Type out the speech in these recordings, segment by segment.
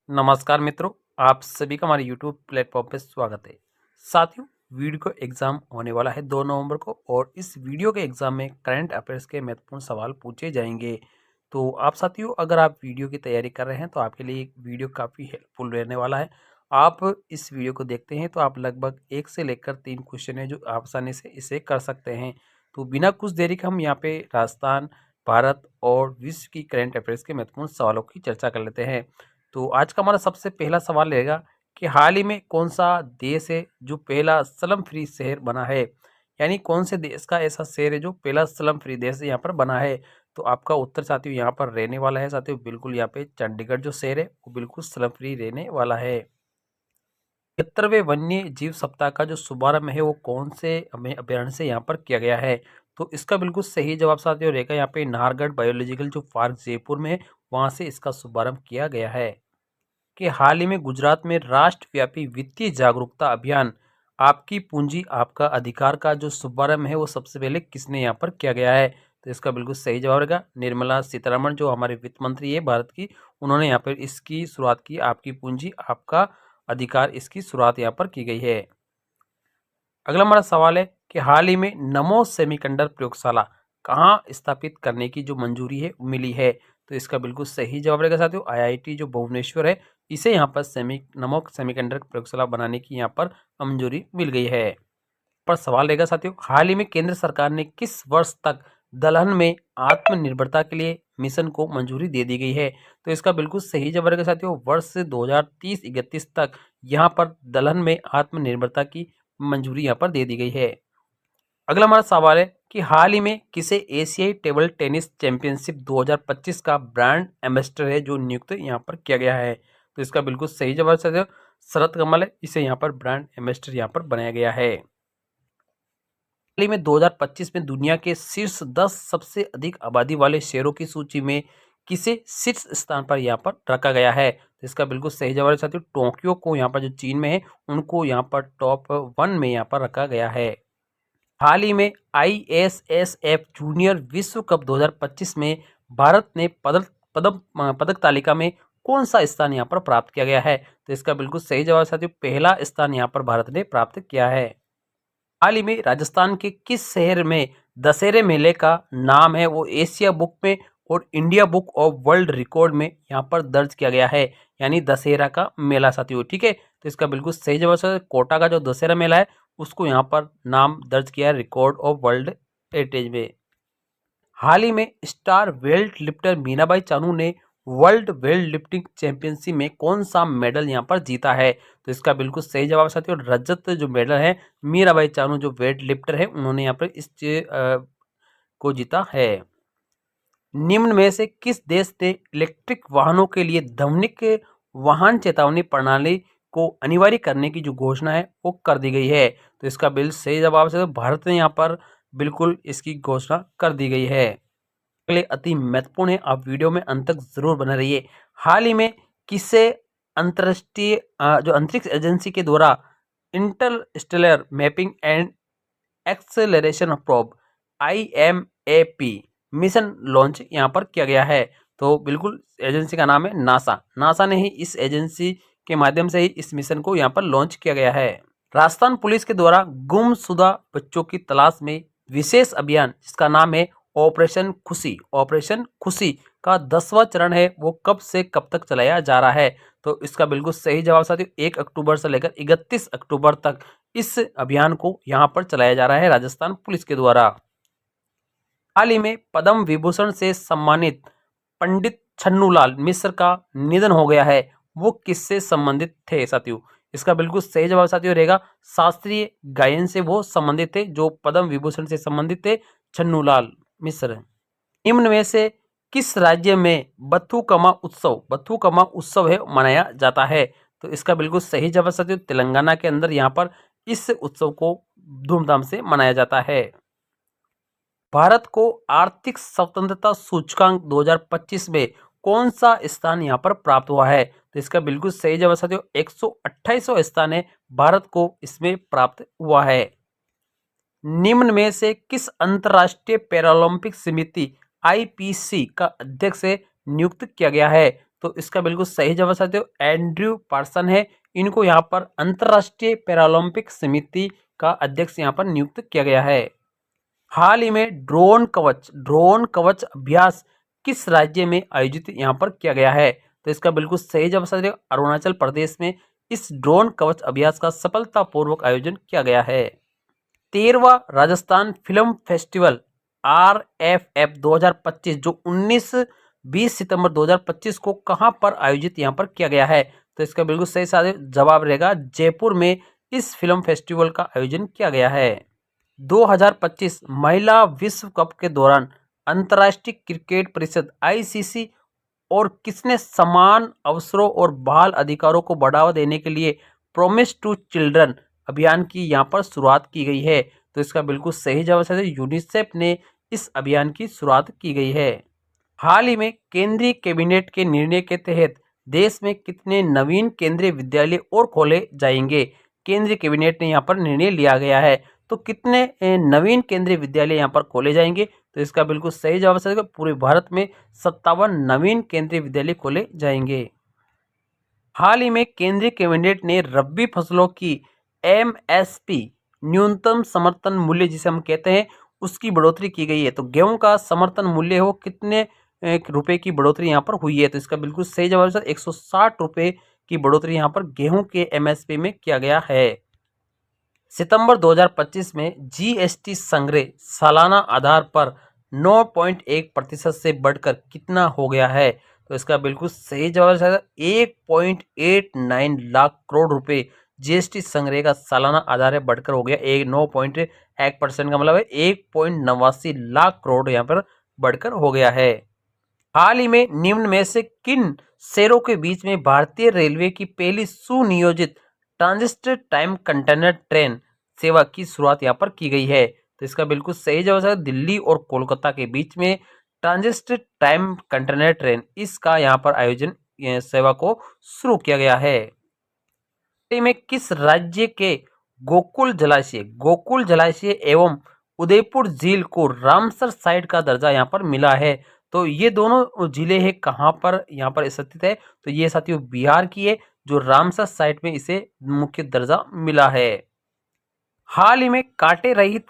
नमस्कार मित्रों, आप सभी का हमारे YouTube प्लेटफॉर्म पे स्वागत है। साथियों, वीडियो का एग्ज़ाम होने वाला है 2 नवंबर को और इस वीडियो के एग्ज़ाम में करंट अफेयर्स के महत्वपूर्ण सवाल पूछे जाएंगे। तो आप साथियों, अगर आप वीडियो की तैयारी कर रहे हैं तो आपके लिए वीडियो काफ़ी हेल्पफुल रहने वाला है। आप इस वीडियो को देखते हैं तो आप लगभग 1 से लेकर 3 क्वेश्चन है जो आप आसानी से इसे कर सकते हैं। तो बिना कुछ देरी के हम यहाँ पे राजस्थान, भारत और विश्व की करंट अफेयर्स के महत्वपूर्ण सवालों की चर्चा कर लेते हैं। तो आज का हमारा सबसे पहला सवाल रहेगा कि हाल ही में कौन सा देश है जो पहला स्लम फ्री शहर बना है। यानी कौन से देश का ऐसा शहर है जो पहला स्लम फ्री देश यहाँ पर बना है। तो आपका उत्तर साथियों यहाँ पर रहने वाला है साथियों, बिल्कुल यहाँ पे चंडीगढ़ जो शहर है वो बिल्कुल स्लम फ्री रहने वाला है। 75वें वन्य जीव सप्ताह का जो शुभारंभ है वो कौन से अभ्यारण्य से यहाँ पर किया गया है। तो इसका बिल्कुल सही जवाब साथियों रहेगा यहाँ पे नाहरगढ़ बायोलॉजिकल जो पार्क जयपुर में है, वहाँ से इसका शुभारंभ किया गया है। कि हाल ही में गुजरात में राष्ट्रव्यापी वित्तीय जागरूकता अभियान आपकी पूंजी आपका अधिकार का जो शुभारंभ है वो सबसे पहले किसने यहाँ पर किया गया है। तो इसका बिल्कुल सही जवाब रहेगा निर्मला सीतारमण जो हमारे वित्त मंत्री है भारत की, उन्होंने यहाँ पर इसकी शुरुआत की। आपकी पूंजी आपका अधिकार इसकी शुरुआत यहाँ पर की गई है। अगला हमारा सवाल है कि हाल ही में नमो सेमीकंडक्टर प्रयोगशाला कहाँ स्थापित करने की जो मंजूरी है मिली है। तो इसका बिल्कुल सही जवाब रहेगा साथियों आईआईटी जो भुवनेश्वर है, इसे यहाँ पर नमो सेमीकंडक्टर प्रयोगशाला बनाने की यहाँ पर मंजूरी मिल गई है। पर सवाल रहेगा साथियों, हाल ही में केंद्र सरकार ने किस वर्ष तक दलहन में आत्मनिर्भरता के लिए मिशन को मंजूरी दे दी गई है। तो इसका बिल्कुल सही जवाब रहेगा साथियों वर्ष 2030-31 तक यहाँ पर दलहन में आत्मनिर्भरता की मंजूरी यहाँ पर दे दी गई है। अगला हमारा सवाल है कि हाल ही में किसे एशियाई टेबल टेनिस चैंपियनशिप 2025 का ब्रांड एम्बेसडर है जो नियुक्त यहाँ पर किया गया है। तो इसका बिल्कुल सही जवाब साथियों शरत कमल है, इसे यहाँ पर ब्रांड एम्बेसडर यहाँ पर बनाया गया है। हाल ही में 2025 में दुनिया के शीर्ष 10 सबसे अधिक आबादी वाले शहरों की सूची में किसे शीर्ष स्थान पर यहाँ पर रखा गया है। तो इसका बिल्कुल सही जवाब है साथियों टोक्यो को यहाँ पर जो चीन में है उनको यहाँ पर टॉप 1 में यहाँ पर रखा गया है। हाल ही में आईएसएसएफ जूनियर विश्व कप 2025 में भारत ने पदक तालिका में कौन सा स्थान यहाँ पर प्राप्त किया गया है। तो इसका बिल्कुल सही जवाब साथियों पहला स्थान यहाँ पर भारत ने प्राप्त किया है। हाल ही में राजस्थान के किस शहर में दशहरे मेले का नाम है वो एशिया बुक में और India book of world record में यहाँ पर दर्ज किया गया है। यानी दशहरा का मेला साथियों, ठीक है। तो इसका बिल्कुल सही जवाब है कोटा का जो दशहरा मेला है उसको यहाँ पर नाम दर्ज किया है रिकॉर्ड ऑफ वर्ल्ड हेरिटेज में। हाल ही में star belt lifter Meenabai Chanu ने वर्ल्ड वेल्ट लिफ्टिंग चैंपियनशिप में कौन सा मेडल यहाँ पर जीता है। तो इसका बिल्कुल सही जवाब साथियों रजत जो मेडल है मीराबाई चानू जो वेट लिफ्टर है उन्होंने यहाँ पर इस को जीता है। निम्न में से किस देश ने इलेक्ट्रिक वाहनों के लिए ध्वनिक वाहन चेतावनी प्रणाली को अनिवार्य करने की जो घोषणा है वो कर दी गई है। तो इसका बिल्कुल सही जवाब से भारत ने यहाँ पर बिल्कुल इसकी घोषणा कर दी गई है। अगले अति महत्वपूर्ण है, आप वीडियो में अंत तक जरूर बने रहिए। हाल ही में किसे अंतरराष्ट्रीय जो अंतरिक्ष एजेंसी के द्वारा Interstellar mapping and acceleration probe IMAP mission launch यहाँ पर किया गया है। तो बिल्कुल एजेंसी का नाम है नासा। नासा ने ही इस एजेंसी के माध्यम से ही इस मिशन को यहाँ पर लॉन्च किया गया है। राजस्थान पुलिस के द्वारा गुमशुदा बच्चों की तलाश में विशेष अभियान जिसका नाम है ऑपरेशन खुशी का 10वां चरण है वो कब से कब तक चलाया जा रहा है। तो इसका बिल्कुल सही जवाब साथियों 1 अक्टूबर से लेकर 31 अक्टूबर तक इस अभियान को यहाँ पर चलाया जा रहा है राजस्थान पुलिस के द्वारा। हाल ही में पद्म विभूषण से सम्मानित पंडित छन्नूलाल मिश्र का निधन हो गया है, वो किससे संबंधित थे साथियों। इसका बिल्कुल सही जवाब साथियों रहेगा शास्त्रीय गायन से वो संबंधित थे, जो पद्म विभूषण से संबंधित थे छन्नूलाल मिश्र। निम्न में से किस राज्य में बथुकम्मा उत्सव है मनाया जाता है। तो इसका बिल्कुल सही जवाब साथियों तेलंगाना के अंदर यहाँ पर इस उत्सव को धूमधाम से मनाया जाता है। भारत को आर्थिक स्वतंत्रता सूचकांक 2025 में कौन सा स्थान यहाँ पर प्राप्त हुआ है। तो इसका बिल्कुल सही जवाब साथियों 128वां स्थान है भारत को इसमें प्राप्त हुआ है। निम्न में से किस अंतर्राष्ट्रीय पैरालंपिक समिति IPC का अध्यक्ष नियुक्त किया गया है। तो इसका बिल्कुल सही जवाब साथियों एंड्रयू पार्सन है। इनको यहाँ पर अंतर्राष्ट्रीय पैरालंपिक समिति का अध्यक्ष यहाँ पर नियुक्त किया गया है। हाल ही में ड्रोन कवच अभ्यास किस राज्य में आयोजित यहाँ पर किया गया है? तो इसका बिल्कुल सही जवाब साथियों अरुणाचल प्रदेश में इस ड्रोन कवच अभ्यास का सफलतापूर्वक आयोजन किया गया है। 13वां राजस्थान फिल्म फेस्टिवल RFF 2025 जो 19-20 सितंबर 2025 को कहां पर आयोजित यहां पर किया गया है? तो इसका बिल्कुल सही जवाब रहेगा जयपुर में इस फिल्म फेस्टिवल का आयोजन किया गया है। 2025 महिला विश्व कप के दौरान अंतर्राष्ट्रीय क्रिकेट परिषद ICC और किसने समान अवसरों और बाल अधिकारों को बढ़ावा देने के लिए प्रॉमिस टू चिल्ड्रन अभियान की यहाँ पर शुरुआत की गई है? तो इसका बिल्कुल सही जवाब है यूनिसेफ ने इस अभियान की शुरुआत की गई है। हाल ही में केंद्रीय कैबिनेट के निर्णय के तहत देश में कितने नवीन केंद्रीय विद्यालय और खोले जाएंगे? केंद्रीय कैबिनेट ने यहाँ पर निर्णय लिया गया है, तो कितने नवीन केंद्रीय विद्यालय यहाँ पर खोले जाएंगे? तो इसका बिल्कुल सही जवाब है पूरे भारत में 57 नवीन केंद्रीय विद्यालय खोले जाएंगे। हाल ही में केंद्रीय कैबिनेट ने रबी फसलों की MSP न्यूनतम समर्थन मूल्य जिसे हम कहते हैं उसकी बढ़ोतरी की गई है। तो गेहूं का समर्थन मूल्य हो कितने रुपए की बढ़ोतरी यहाँ पर हुई है? तो इसका बिल्कुल सही जवाब है 160 रुपए की बढ़ोतरी यहाँ पर गेहूं के MSP में किया गया है। सितंबर 2025 में GST संग्रह सालाना आधार पर 9.1% से बढ़कर कितना हो गया है? तो इसका बिल्कुल सही जवाब है 1.89 लाख करोड़ रुपए GST संग्रह का सालाना आधार है बढ़कर हो गया 9.1% का मतलब है 1.89 लाख करोड़ यहाँ पर बढ़कर हो गया है। हाल ही में निम्न में से किन शहरों के बीच में भारतीय रेलवे की पहली सुनियोजित ट्रांजिट टाइम कंटेनर ट्रेन सेवा की शुरुआत यहाँ पर की गई है? तो इसका बिल्कुल सही जवाब है दिल्ली और कोलकाता के बीच में ट्रांजिट टाइम कंटेनर ट्रेन इसका यहाँ पर आयोजन सेवा को शुरू किया गया है। में किस राज्य के गोकुल जलाशय एवं उदयपुर झील को रामसर साइट का दर्जा यहाँ पर मिला है? तो ये दोनों जिले हैं कहाँ पर यहाँ पर स्थित है? तो ये साथियों बिहार की है जो रामसर साइट में इसे मुख्य दर्जा मिला है। हाल ही में कांटे रहित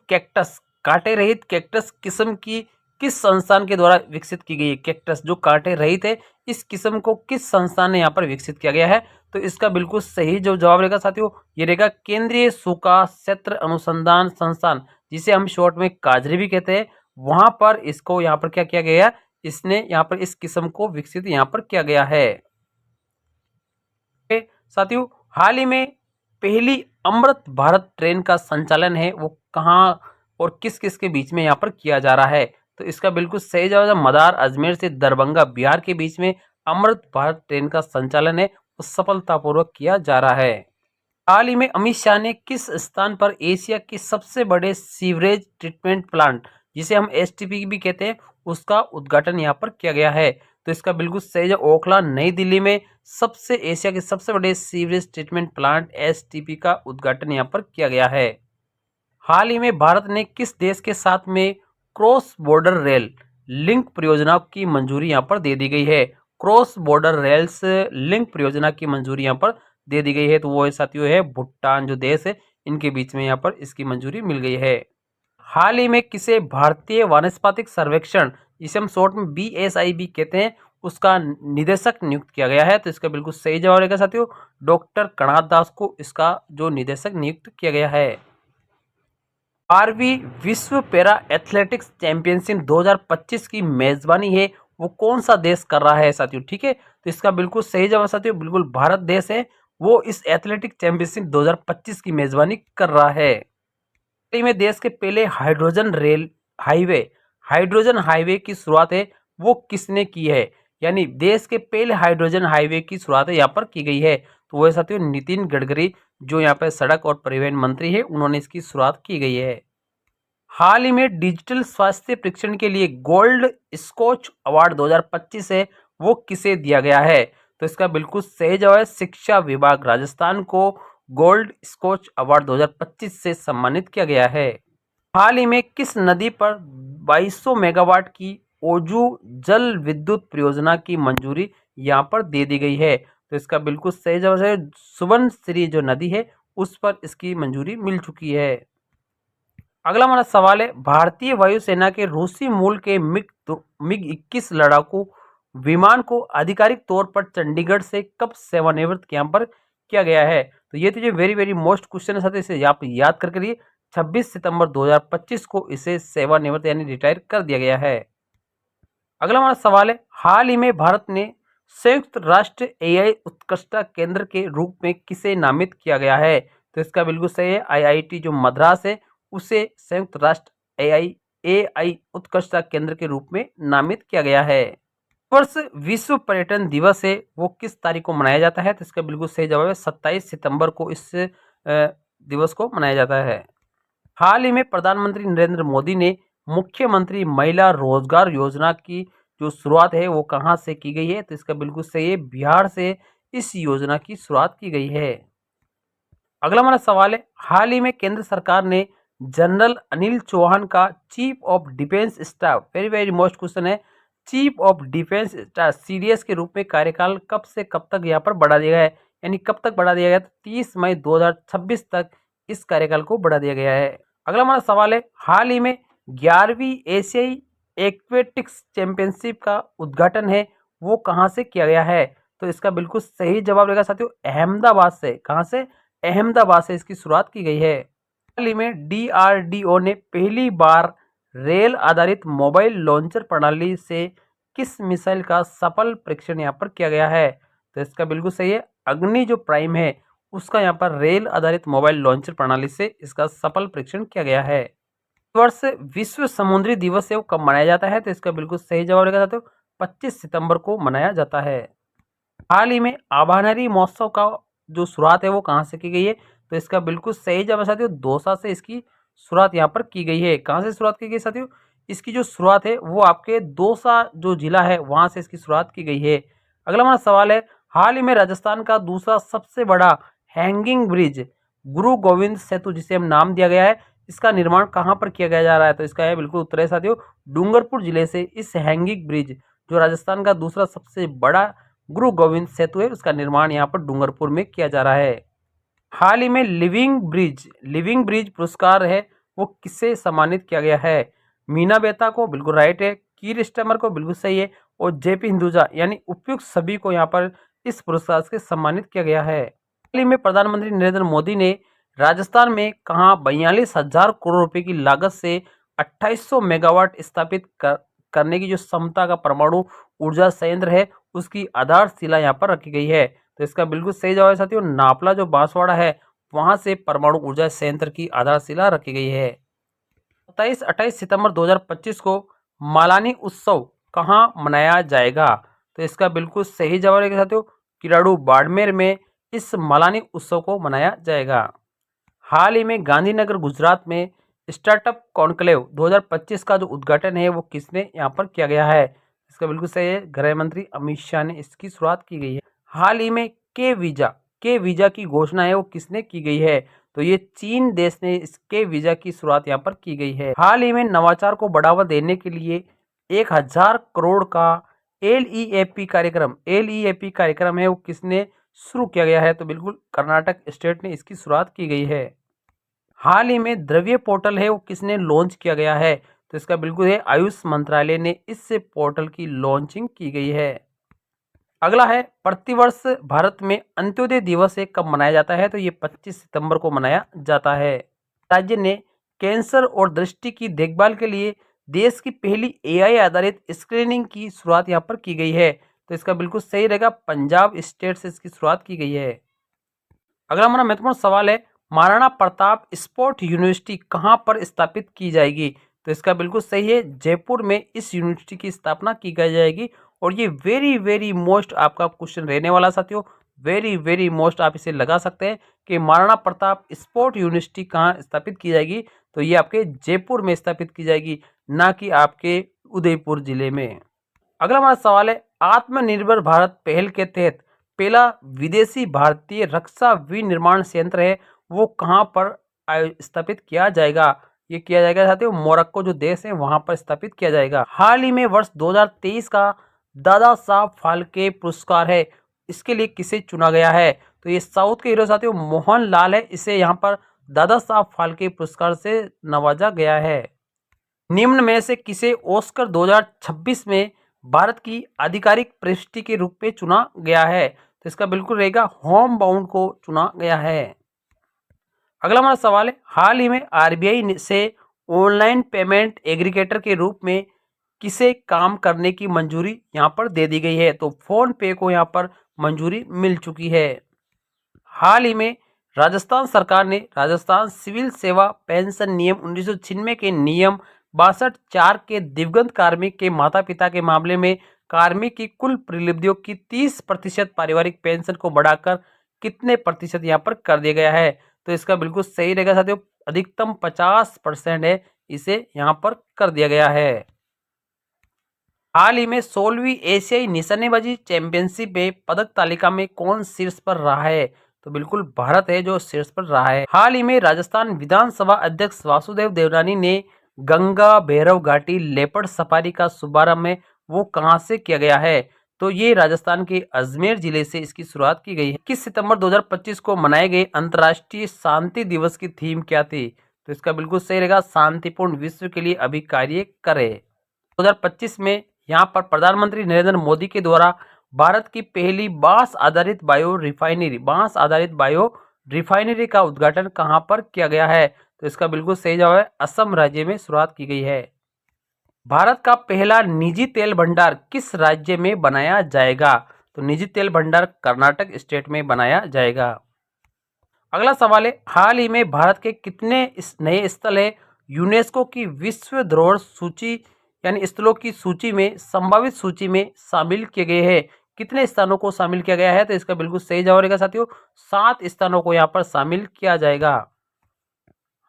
कैक्टस किस्म की किस संस्थान के द्वारा विकसित की गई है? कैक्टस जो कांटे रहित है इस किस्म को किस संस्थान ने यहाँ पर विकसित किया गया है? तो इसका बिल्कुल सही जो जवाब रहेगा साथियों ये रहेगा केंद्रीय सूखा क्षेत्र अनुसंधान संस्थान जिसे हम शॉर्ट में काजरी भी कहते हैं। वहां पर इसको यहाँ पर क्या किया गया? इसने यहाँ पर इस किस्म को विकसित यहाँ पर किया गया है। साथियों हाल ही में पहली अमृत भारत ट्रेन का संचालन है वो कहाँ और किस किस के बीच में यहाँ पर किया जा रहा है? तो इसका बिल्कुल सही जवाब है मदार अजमेर से दरभंगा बिहार के बीच में अमृत भारत ट्रेन का संचालन है वो सफलतापूर्वक किया जा रहा है। हाल ही में अमित शाह ने किस स्थान पर एशिया के सबसे बड़े सीवरेज ट्रीटमेंट प्लांट जिसे हम STP भी कहते हैं उसका उद्घाटन यहाँ पर किया गया है? तो इसका बिल्कुल सही जवाब ओखला नई दिल्ली में एशिया के सबसे बड़े सीवरेज ट्रीटमेंट प्लांट STP का उद्घाटन यहाँ पर किया गया है। हाल ही में भारत ने किस देश के साथ में क्रॉस बॉर्डर रेल लिंक परियोजना की मंजूरी यहाँ पर दे दी गई है? क्रॉस बॉर्डर रेल्स लिंक परियोजना की मंजूरी यहाँ पर दे दी गई है तो वो साथियों है भूटान जो देश है इनके बीच में यहाँ पर इसकी मंजूरी मिल गई है। हाल ही में किसे भारतीय वानस्पतिक सर्वेक्षण जिसे हम शॉर्ट में BSIB कहते हैं उसका निदेशक नियुक्त किया गया है? तो इसका बिल्कुल सही जवाब रहेगा साथियों डॉक्टर कणाद दास को इसका जो निदेशक नियुक्त किया गया है। 12वीं विश्व पैरा एथलेटिक्स चैंपियनशिप 2025 की मेजबानी है वो कौन सा देश कर रहा है साथियों? ठीक है तो इसका बिल्कुल सही जवाब साथियों बिल्कुल भारत देश है वो इस एथलेटिक चैंपियनशिप 2025 की मेजबानी कर रहा है। में देश के पहले हाइड्रोजन हाईवे की शुरुआत है वो किसने की है? यानी देश के पहले हाइड्रोजन हाईवे की शुरुआत यहाँ पर की गई है तो वो साथियों नितिन गडकरी जो यहाँ पर सड़क और परिवहन मंत्री है उन्होंने इसकी शुरुआत की गई है। हाल ही में डिजिटल स्वास्थ्य परीक्षण के लिए गोल्ड स्कॉच अवार्ड 2025 है वो किसे दिया गया है? तो इसका बिल्कुल सही जवाब है शिक्षा विभाग राजस्थान को गोल्ड स्कॉच अवार्ड 2025 से सम्मानित किया गया है। हाल ही में किस नदी पर 2200 मेगावाट की ओजू जल विद्युत परियोजना की मंजूरी यहाँ पर दे दी गई है। तो इसका बिल्कुल सही जवाब है सुबनसिरी जो नदी है उस पर इसकी मंजूरी मिल चुकी है। अगला हमारा सवाल है, भारतीय वायुसेना के रूसी मूल के मिग 21 लड़ाकू विमान को आधिकारिक तौर पर चंडीगढ़ से कब सेवानिवृत्त यहाँ पर किया गया है? तो ये तो जो वेरी वेरी मोस्ट क्वेश्चन है साथ इसे आप याद करके लिए 26 सितंबर 2025 को इसे सेवानिवृत्त यानी रिटायर कर दिया गया है। अगला हमारा सवाल है, हाल ही में भारत ने संयुक्त राष्ट्र एआई उत्कृष्टता केंद्र के रूप में किसे नामित किया गया है? तो इसका बिल्कुल सही है आईआईटी जो मद्रास है उसे संयुक्त राष्ट्र एआई उत्कृष्टता केंद्र के रूप में नामित किया गया है। वर्ष विश्व पर्यटन दिवस है वो किस तारीख को मनाया जाता है? तो इसका बिल्कुल सही जवाब है 27 सितंबर को इस दिवस को मनाया जाता है। हाल ही में प्रधानमंत्री नरेंद्र मोदी ने मुख्यमंत्री महिला रोजगार योजना की जो शुरुआत है वो कहाँ से की गई है? तो इसका बिल्कुल सही है बिहार से इस योजना की शुरुआत की गई है। अगला हमारा सवाल है, हाल ही में केंद्र सरकार ने जनरल अनिल चौहान का chief of defence staff very very most question है chief of defence staff CDS के रूप में कार्यकाल कब से कब तक यहाँ पर बढ़ा दिया गया है? यानी कब तक बढ़ा दिया गया? तो 30 मई 2026 तक इस कार्यकाल को बढ़ा दिया गया है। अगला हमारा सवाल है, हाल ही में 11वीं एशियाई एक्वेटिक्स चैंपियनशिप का उद्घाटन है वो कहाँ से किया गया है? तो इसका बिल्कुल सही जवाब रहेगा साथियों अहमदाबाद से। कहाँ से? अहमदाबाद से इसकी शुरुआत की गई है। हाल ही में डीआरडीओ ने पहली बार रेल आधारित मोबाइल लॉन्चर प्रणाली से किस मिसाइल का सफल परीक्षण यहाँ पर किया गया है? तो इसका बिल्कुल सही है अग्नि जो प्राइम है उसका यहाँ पर रेल आधारित मोबाइल लॉन्चर प्रणाली से इसका सफल परीक्षण किया गया है। वर्ष विश्व समुद्री दिवस है वो कब मनाया जाता है? तो इसका बिल्कुल सही जवाब रहेगा साथियों 25 सितंबर को मनाया जाता है। हाल ही में आभानरी महोत्सव का जो शुरुआत है वो कहाँ से की गई है? तो इसका बिल्कुल सही जवाब है साथियों दौसा से इसकी शुरुआत यहाँ पर की गई है। कहाँ से शुरुआत की गई साथियों? इसकी जो शुरुआत है वो आपके दौसा जो जिला है वहाँ से इसकी शुरुआत की गई है। अगला हमारा सवाल है, हाल ही में राजस्थान का दूसरा सबसे बड़ा हैंगिंग ब्रिज गुरु गोविंद सेतु जिसे हम नाम दिया गया है इसका निर्माण कहाँ पर किया गया जा रहा है? तो इसका है बिल्कुल उत्तर है साथियों डूंगरपुर जिले से इस हैंगिंग ब्रिज जो राजस्थान का दूसरा सबसे बड़ा गुरु गोविंद सेतु है उसका निर्माण यहाँ पर डूंगरपुर में किया जा रहा है। हाल ही में लिविंग ब्रिज पुरस्कार है वो किससे सम्मानित किया गया है? मीना बेता को बिल्कुल राइट है, कीर स्टेमर को बिल्कुल सही है और जेपी हिंदुजा यानी उपयुक्त सभी को यहाँ पर इस पुरस्कार से सम्मानित किया गया है। हाल ही में प्रधानमंत्री नरेंद्र मोदी ने राजस्थान में कहा 42,000 करोड़ रुपए की लागत से 2800 मेगावाट स्थापित करने की जो क्षमता का परमाणु ऊर्जा संयंत्र है उसकी आधारशिला यहाँ पर रखी गई है। तो इसका बिल्कुल सही जवाब है साथियों नापला जो बांसवाड़ा है वहां से परमाणु ऊर्जा संयंत्र की आधारशिला रखी गई है। 27-28 सितंबर 2025 को मालानी उत्सव कहाँ मनाया जाएगा? तो इसका बिल्कुल सही जवाब है साथियों किराड़ू बाड़मेर में इस मालानी उत्सव को मनाया जाएगा। हाल ही में गांधीनगर गुजरात में स्टार्टअप कॉन्क्लेव 2025 का जो उद्घाटन है वो किसने यहाँ पर किया गया है? इसका बिल्कुल सही है गृह मंत्री अमित शाह ने इसकी शुरुआत की गई है। हाल ही में के वीजा की घोषणा है वो किसने की गई है? तो ये चीन देश ने इसके वीजा की शुरुआत यहाँ पर की गई है। हाल ही में नवाचार को बढ़ावा देने के लिए 1000 करोड़ का एलईएपी कार्यक्रम है वो किसने शुरू किया गया है? तो बिल्कुल कर्नाटक स्टेट ने इसकी शुरुआत की गई है। हाल ही में द्रव्य पोर्टल है वो किसने लॉन्च किया गया है? तो इसका बिल्कुल है आयुष मंत्रालय ने इस पोर्टल की लॉन्चिंग की गई है। अगला है प्रतिवर्ष भारत में अंत्योदय दिवस है कब मनाया जाता है? तो ये 25 सितंबर को मनाया जाता है। राज्य ने कैंसर और दृष्टि की देखभाल के लिए देश की पहली एआई आधारित स्क्रीनिंग की शुरुआत यहाँ पर की गई है। तो इसका बिल्कुल सही रहेगा पंजाब स्टेट से इसकी शुरुआत की गई है। अगला हमारा महत्वपूर्ण सवाल है महाराणा प्रताप स्पोर्ट यूनिवर्सिटी कहाँ पर स्थापित की जाएगी? तो इसका बिल्कुल सही है जयपुर में इस यूनिवर्सिटी की स्थापना की जाएगी और ये वेरी वेरी मोस्ट आपका क्वेश्चन रहने वाला साथियों वेरी वेरी मोस्ट आप इसे लगा सकते हैं कि महाराणा प्रताप स्पोर्ट यूनिवर्सिटी कहाँ स्थापित की जाएगी? तो ये आपके जयपुर में स्थापित की जाएगी ना कि आपके उदयपुर जिले में। अगला हमारा सवाल है आत्मनिर्भर भारत पहल के तहत पहला विदेशी भारतीय रक्षा विनिर्माण संयंत्र है वो कहाँ पर स्थापित किया जाएगा? ये किया जाएगा साथियों मोरक्को जो देश है वहां पर स्थापित किया जाएगा। हाल ही में वर्ष 2023 का दादा साहब फाल्के पुरस्कार है, इसके लिए किसे चुना गया है? तो ये साउथ के हीरो साथियों मोहनलाल है, इसे यहाँ पर दादा साहब फाल्के पुरस्कार से नवाजा गया है। निम्न में से किसे ऑस्कर 2026 में भारत की आधिकारिक प्रविष्टि के रूप में चुना गया है? तो इसका बिल्कुल रहेगा होम बाउंड को चुना गया है। अगला हमारा सवाल है, हाल ही में आरबीआई से ऑनलाइन पेमेंट एग्रीगेटर के रूप में किसे काम करने की मंजूरी यहाँ पर दे दी गई है? तो फोन पे को यहाँ पर मंजूरी मिल चुकी है। हाल ही में राजस्थान सरकार ने राजस्थान सिविल सेवा पेंशन नियम 1996 के नियम 62(4) के दिवंगत कार्मिक के माता पिता के मामले में कार्मिक की कुल परिलब्धियों की 30% पारिवारिक पेंशन को बढ़ाकर कितने प्रतिशत यहाँ पर कर दिया गया है? तो इसका बिल्कुल सही रहेगा साथियों, अधिकतम 50% है, इसे यहाँ पर कर दिया गया है। हाल ही में 16वीं एशियाई निशानेबाजी चैंपियनशिप में पदक तालिका में कौन शीर्ष पर रहा है? तो बिल्कुल भारत है जो शीर्ष पर रहा है। हाल ही में राजस्थान विधानसभा अध्यक्ष वासुदेव देवनानी ने गंगा भैरव घाटी लेपर्ड सफारी का शुभारंभ में वो कहां से किया गया है? तो ये राजस्थान के अजमेर जिले से इसकी शुरुआत की गई है। 21 सितंबर 2025 को मनाए गए अंतर्राष्ट्रीय शांति दिवस की थीम क्या थी? तो इसका बिल्कुल सही रहेगा, शांतिपूर्ण विश्व के लिए अभी कार्य करे। 2025 में यहाँ पर प्रधानमंत्री नरेंद्र मोदी के द्वारा भारत की पहली बांस आधारित बायो रिफाइनरी का उद्घाटन कहाँ पर किया गया है? तो इसका बिल्कुल सही जवाब है, असम राज्य में शुरुआत की गई है। भारत का पहला निजी तेल भंडार किस राज्य में बनाया जाएगा? तो निजी तेल भंडार कर्नाटक स्टेट में बनाया जाएगा। अगला सवाल है, हाल ही में भारत के कितने नए स्थल है यूनेस्को की विश्व धरोहर सूची यानी स्थलों की सूची में संभावित सूची में शामिल किए गए हैं? कितने स्थानों को शामिल किया गया है? तो इसका बिल्कुल सही जवाब रहेगा साथियों, 7 स्थानों को यहाँ पर शामिल किया जाएगा।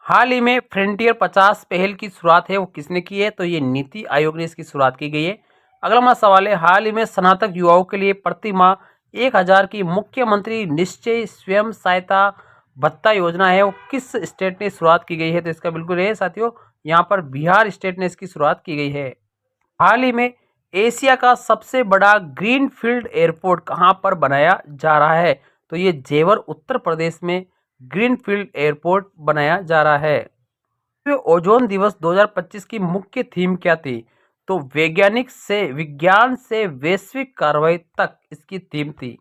हाल ही में फ्रंटियर 50 पहल की शुरुआत है वो किसने की है? तो ये नीति आयोग ने इसकी शुरुआत की गई है। अगला हमारा सवाल है, हाल ही में स्नातक युवाओं के लिए प्रति माह 1000 की मुख्यमंत्री निश्चय स्वयं सहायता भत्ता योजना है वो किस स्टेट ने शुरुआत की गई है? तो इसका बिल्कुल है साथियों, यहाँ पर बिहार स्टेट ने इसकी शुरुआत की गई है। हाल ही में एशिया का सबसे बड़ा ग्रीनफील्ड एयरपोर्ट कहाँ पर बनाया जा रहा है? तो ये जेवर उत्तर प्रदेश में ग्रीनफील्ड एयरपोर्ट बनाया जा रहा है। ओजोन दिवस 2025 की मुख्य थीम क्या थी? तो विज्ञान से वैश्विक कार्रवाई तक इसकी थीम थी।